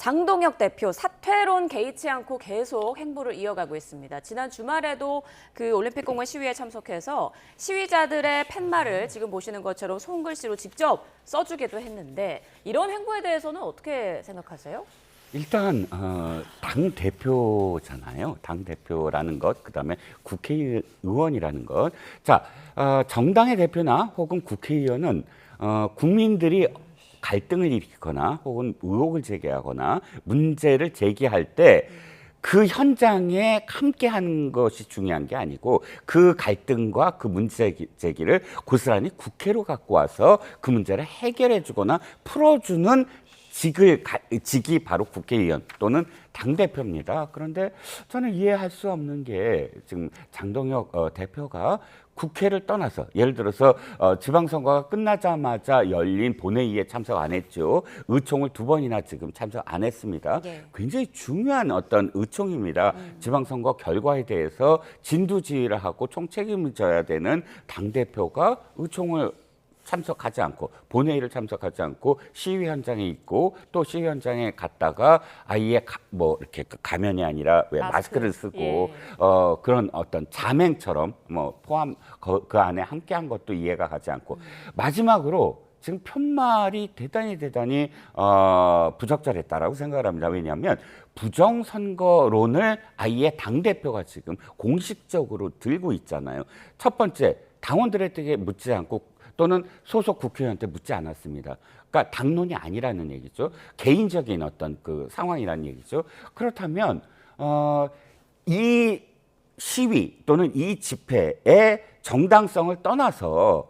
장동혁 대표 사퇴론 개의치 않고 계속 행보를 이어가고 있습니다. 지난 주말에도 그 올림픽공원 시위에 참석해서 시위자들의 팻말을 지금 보시는 것처럼 손글씨로 직접 써주기도 했는데 이런 행보에 대해서는 어떻게 생각하세요? 일단 당 대표잖아요. 당 대표라는 것, 그다음에 국회의원이라는 것. 자, 정당의 대표나 혹은 국회의원은 국민들이 갈등을 일으키거나 혹은 의혹을 제기하거나 문제를 제기할 때 그 현장에 함께하는 것이 중요한 게 아니고 그 갈등과 그 문제 제기를 고스란히 국회로 갖고 와서 그 문제를 해결해 주거나 풀어주는 직이 바로 국회의원 또는 당대표입니다. 그런데 저는 이해할 수 없는 게 지금 장동혁 대표가 국회를 떠나서 예를 들어서 지방선거가 끝나자마자 열린 본회의에 참석 안 했죠. 의총을 2번이나 지금 참석 안 했습니다. 네. 굉장히 중요한 어떤 의총입니다. 지방선거 결과에 대해서 진두지휘를 하고 총책임을 져야 되는 당대표가 의총을 참석하지 않고 본회의를 참석하지 않고 시위 현장에 있고 또 시위 현장에 갔다가 아예 뭐 이렇게 가면이 아니라 왜 마스크를 쓰고 예. 그런 어떤 자맹처럼 뭐 포함 그 안에 함께한 것도 이해가 가지 않고 마지막으로 지금 편말이 대단히 부적절했다라고 생각을 합니다. 왜냐하면 부정선거론을 아예 당대표가 지금 공식적으로 들고 있잖아요. 첫 번째, 당원들에게 묻지 않고 또는 소속 국회의원한테 묻지 않았습니다. 그러니까 당론이 아니라는 얘기죠. 개인적인 어떤 그 상황이라는 얘기죠. 그렇다면 이 시위 또는 이 집회의 정당성을 떠나서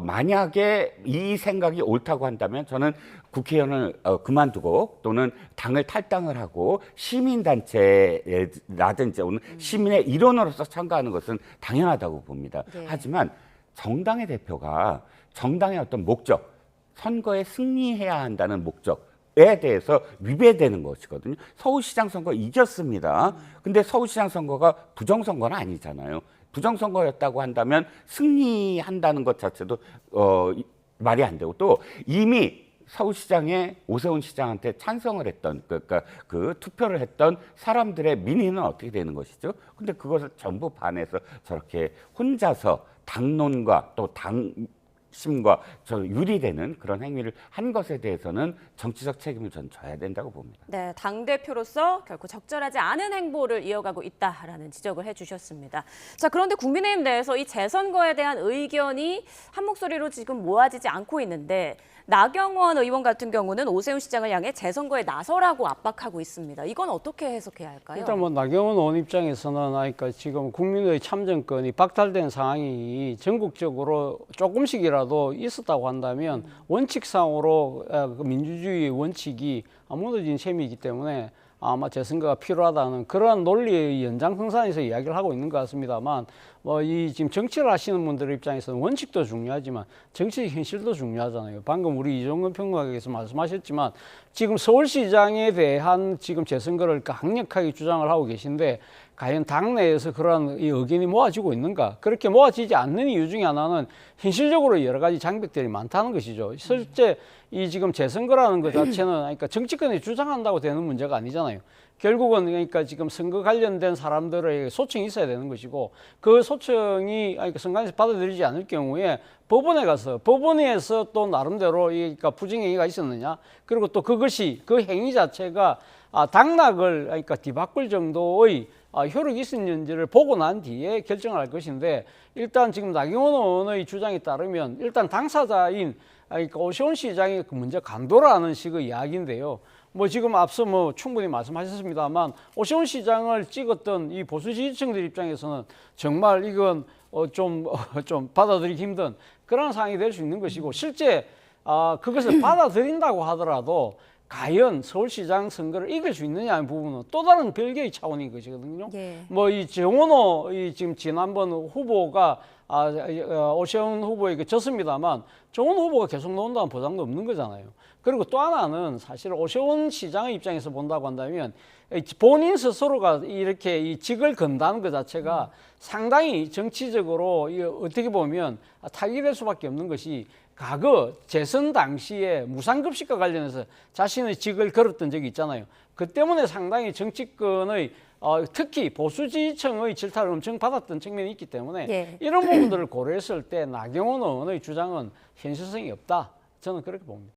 만약에 이 생각이 옳다고 한다면 저는 국회의원을 그만두고 또는 당을 탈당을 하고 시민단체라든지 오늘 시민의 일원으로서 참가하는 것은 당연하다고 봅니다. 네. 하지만 정당의 대표가 정당의 어떤 목적, 선거에 승리해야 한다는 목적에 대해서 위배되는 것이거든요. 서울시장 선거 이겼습니다. 근데 서울시장 선거가 부정선거는 아니잖아요. 부정선거였다고 한다면 승리한다는 것 자체도 말이 안 되고 또 이미 서울시장에 오세훈 시장한테 찬성을 했던 그러니까 그 투표를 했던 사람들의 민의는 어떻게 되는 것이죠? 근데 그것을 전부 반해서 저렇게 혼자서 당론과 또 당심과 유리되는 그런 행위를 한 것에 대해서는 정치적 책임을 전 져야 된다고 봅니다. 네, 당대표로서 결코 적절하지 않은 행보를 이어가고 있다라는 지적을 해주셨습니다. 자, 그런데 국민의힘 내에서 이 재선거에 대한 의견이 한 목소리로 지금 모아지지 않고 있는데 나경원 의원 같은 경우는 오세훈 시장을 향해 재선거에 나서라고 압박하고 있습니다. 이건 어떻게 해석해야 할까요? 일단 뭐 나경원 의원 입장에서는 그러니까 지금 국민의 참정권이 박탈된 상황이 전국적으로 조금씩이라도 있었다고 한다면 원칙상으로 그 민주주의의 원칙이 무너진 셈이기 때문에 아마 재선거가 필요하다는 그러한 논리의 연장선상에서 이야기를 하고 있는 것 같습니다만 뭐 이 지금 정치를 하시는 분들 입장에서는 원칙도 중요하지만 정치의 현실도 중요하잖아요. 방금 우리 이종근 평론가께서 말씀하셨지만 지금 서울시장에 대한 지금 재선거를 강력하게 주장을 하고 계신데 과연 당내에서 그러한 이 의견이 모아지고 있는가? 그렇게 모아지지 않는 이유 중에 하나는 현실적으로 여러 가지 장벽들이 많다는 것이죠. 실제 이 지금 재선거라는 것 자체는 그러니까 정치권이 주장한다고 되는 문제가 아니잖아요. 결국은 그러니까 지금 선거 관련된 사람들의 소청이 있어야 되는 것이고 그 소청이 그러니까 선관위에서 받아들이지 않을 경우에 법원에 가서 법원에서 또 나름대로 그러니까 부정행위가 있었느냐 그리고 또 그것이 그 행위 자체가 당락을 그러니까 뒤바꿀 정도의 효력이 있었는지를 보고 난 뒤에 결정을 할 것인데 일단 지금 나경원 의원의 주장에 따르면 일단 당사자인 그러니까 오세훈 시장의 그 문제 간도라는 식의 이야기인데요. 뭐 지금 앞서 뭐 충분히 말씀하셨습니다만 오세훈 시장을 찍었던 이 보수 지지층들 입장에서는 정말 이건 좀 받아들이기 힘든 그런 상황이 될 수 있는 것이고 실제 그것을 받아들인다고 하더라도 과연 서울시장 선거를 이길 수 있느냐 하는 부분은 또 다른 별개의 차원인 것이거든요. 예. 뭐 이 정원호 지금 지난번 후보가 오세훈 후보에게 졌습니다만 정원호 후보가 계속 나온다는 보장도 없는 거잖아요. 그리고 또 하나는 사실 오세훈 시장의 입장에서 본다고 한다면 본인 스스로가 이렇게 이 직을 건다는 것 자체가 상당히 정치적으로 어떻게 보면 타격이 될 수밖에 없는 것이 과거 재선 당시에 무상급식과 관련해서 자신의 직을 걸었던 적이 있잖아요. 그 때문에 상당히 정치권의 특히 보수 지지층의 질타를 엄청 받았던 측면이 있기 때문에 예. 이런 부분들을 고려했을 때 나경원 의원의 주장은 현실성이 없다. 저는 그렇게 봅니다.